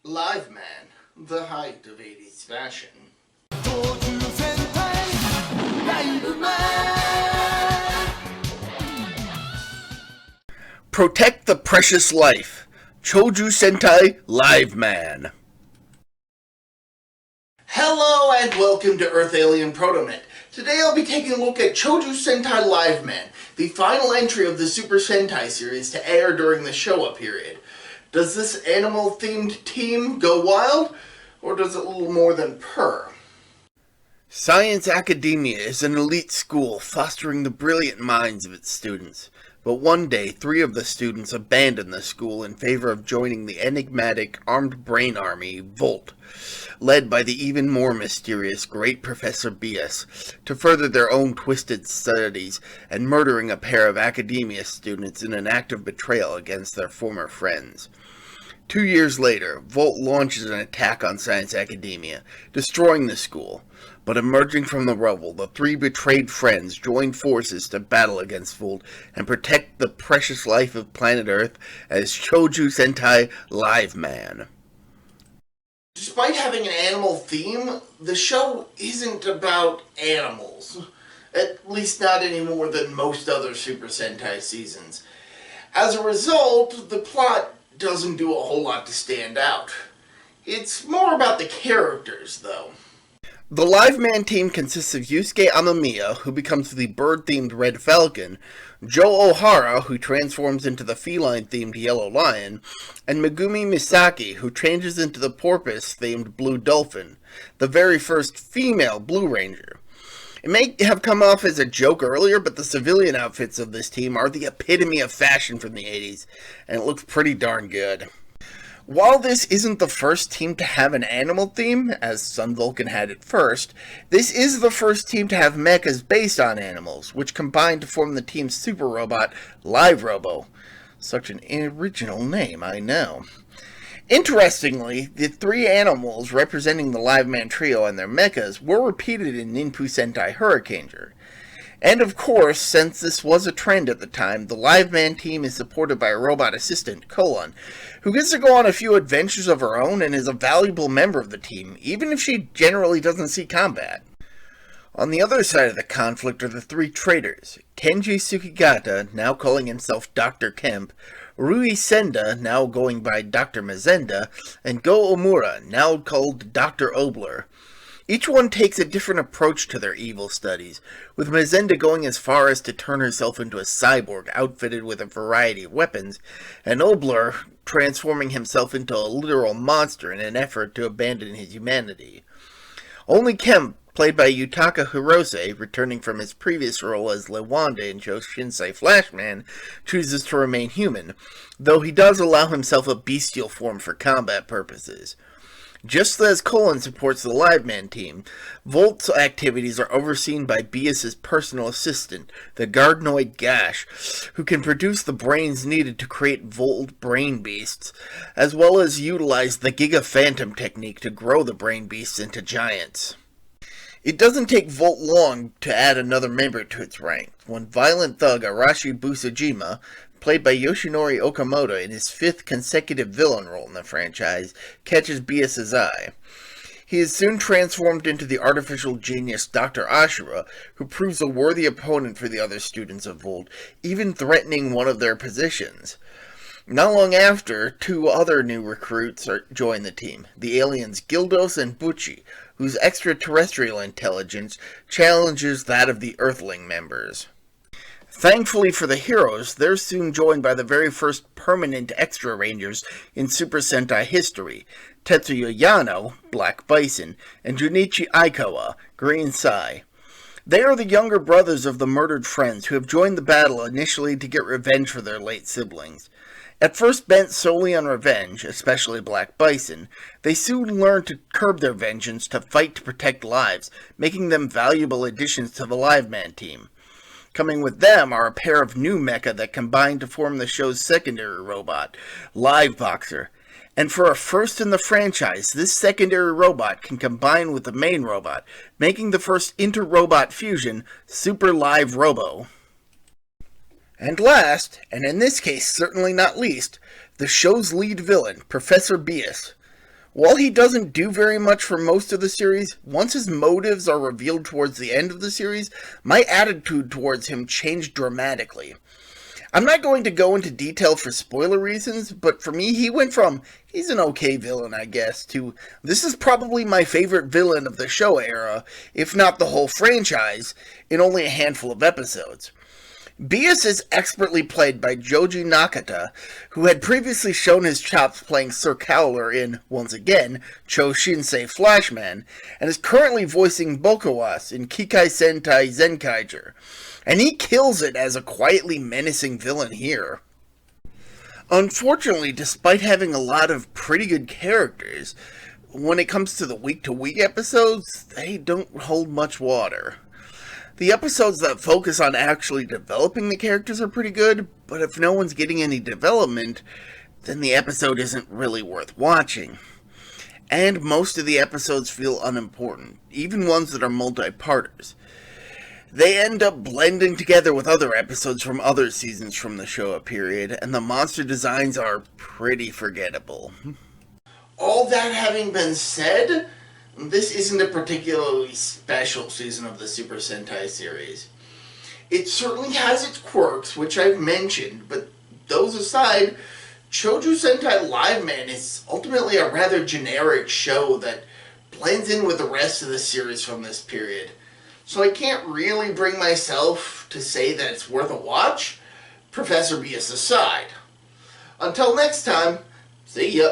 Liveman, the height of 80s fashion. Choujuu Sentai Liveman. Protect the precious life. Choujuu Sentai Liveman. Hello and welcome to Alien ProtoMet. Today I'll be taking a look at Choujuu Sentai Liveman, the final entry of the Super Sentai series to air during the Showa period. Does this animal-themed team go wild, or does it a little more than purr? Science Academia is an elite school fostering the brilliant minds of its students. But one day, 3 of the students abandoned the school in favor of joining the enigmatic armed brain army, Volt, led by the even more mysterious Great Professor Bias, to further their own twisted studies and murdering a pair of academia students in an act of betrayal against their former friends. 2 years later, Volt launches an attack on Science Academia, destroying the school. But emerging from the rubble, the 3 betrayed friends join forces to battle against Volt and protect the precious life of planet Earth as Choujuu Sentai Liveman. Despite having an animal theme, the show isn't about animals. At least not any more than most other Super Sentai seasons. As a result, the plot doesn't do a whole lot to stand out. It's more about the characters, though. The Liveman team consists of Yusuke Amamiya, who becomes the bird-themed Red Falcon, Joe Ohara, who transforms into the feline-themed Yellow Lion, and Megumi Misaki, who changes into the porpoise-themed Blue Dolphin, the very first female Blue Ranger. It may have come off as a joke earlier, but the civilian outfits of this team are the epitome of fashion from the 80s, and it looks pretty darn good. While this isn't the first team to have an animal theme, as Sun Vulcan had it first, this is the first team to have mechas based on animals, which combine to form the team's super robot, Live Robo. Such an original name, I know. Interestingly, the 3 animals representing the Liveman trio and their mechas were repeated in Ninpu Sentai Hurricaneger. And of course, since this was a trend at the time, the Liveman team is supported by a robot assistant, Colon, who gets to go on a few adventures of her own and is a valuable member of the team, even if she generally doesn't see combat. On the other side of the conflict are the 3 traitors, Kenji Tsukigata, now calling himself Dr. Kemp, Rui Senda, now going by Dr. Mazenda, and Go Omura, now called Dr. Obler. Each one takes a different approach to their evil studies, with Mazenda going as far as to turn herself into a cyborg outfitted with a variety of weapons, and Obler transforming himself into a literal monster in an effort to abandon his humanity. Only Kemp, played by Yutaka Hirose, returning from his previous role as Lewanda in Shinsei Flashman, chooses to remain human, though he does allow himself a bestial form for combat purposes. Just as Colon supports the Liveman team, Volt's activities are overseen by Bias's personal assistant, the Gardnoid Gash, who can produce the brains needed to create Volt brain beasts, as well as utilize the Giga Phantom technique to grow the brain beasts into giants. It doesn't take Volt long to add another member to its ranks, when violent thug Arashi Busujima, played by Yoshinori Okamoto in his 5th consecutive villain role in the franchise, catches Bias's eye. He is soon transformed into the artificial genius Dr. Ashura, who proves a worthy opponent for the other students of Volt, even threatening one of their positions. Not long after, 2 other new recruits join the team, the aliens Gildos and Bucci, whose extraterrestrial intelligence challenges that of the Earthling members. Thankfully for the heroes, they're soon joined by the very first permanent extra rangers in Super Sentai history, Tetsuya Yano, Black Bison, and Junichi Aikawa, Green Sai. They are the younger brothers of the murdered friends who have joined the battle initially to get revenge for their late siblings. At first bent solely on revenge, especially Black Bison, they soon learn to curb their vengeance to fight to protect lives, making them valuable additions to the Liveman team. Coming with them are a pair of new mecha that combine to form the show's secondary robot, Live Boxer. And for a first in the franchise, this secondary robot can combine with the main robot, making the first inter-robot fusion, Super Live Robo. And last, and in this case certainly not least, the show's lead villain, Professor Bias. While he doesn't do very much for most of the series, once his motives are revealed towards the end of the series, my attitude towards him changed dramatically. I'm not going to go into detail for spoiler reasons, but for me, he went from, he's an okay villain, I guess, to, this is probably my favorite villain of the show era, if not the whole franchise, in only a handful of episodes. Bias is expertly played by Joji Nakata, who had previously shown his chops playing Sir Cowler in, once again, Choujuu Sentai Flashman, and is currently voicing Bokawas in Kikai Sentai Zenkaiger, and he kills it as a quietly menacing villain here. Unfortunately, despite having a lot of pretty good characters, when it comes to the week-to-week episodes, they don't hold much water. The episodes that focus on actually developing the characters are pretty good, but if no one's getting any development, then the episode isn't really worth watching. And most of the episodes feel unimportant, even ones that are multi-parters. They end up blending together with other episodes from other seasons from the Showa period, and the monster designs are pretty forgettable. All that having been said, this isn't a particularly special season of the Super Sentai series. It certainly has its quirks, which I've mentioned, but those aside, Choujuu Sentai Liveman is ultimately a rather generic show that blends in with the rest of the series from this period. So I can't really bring myself to say that it's worth a watch, Professor Bias aside. Until next time, see ya.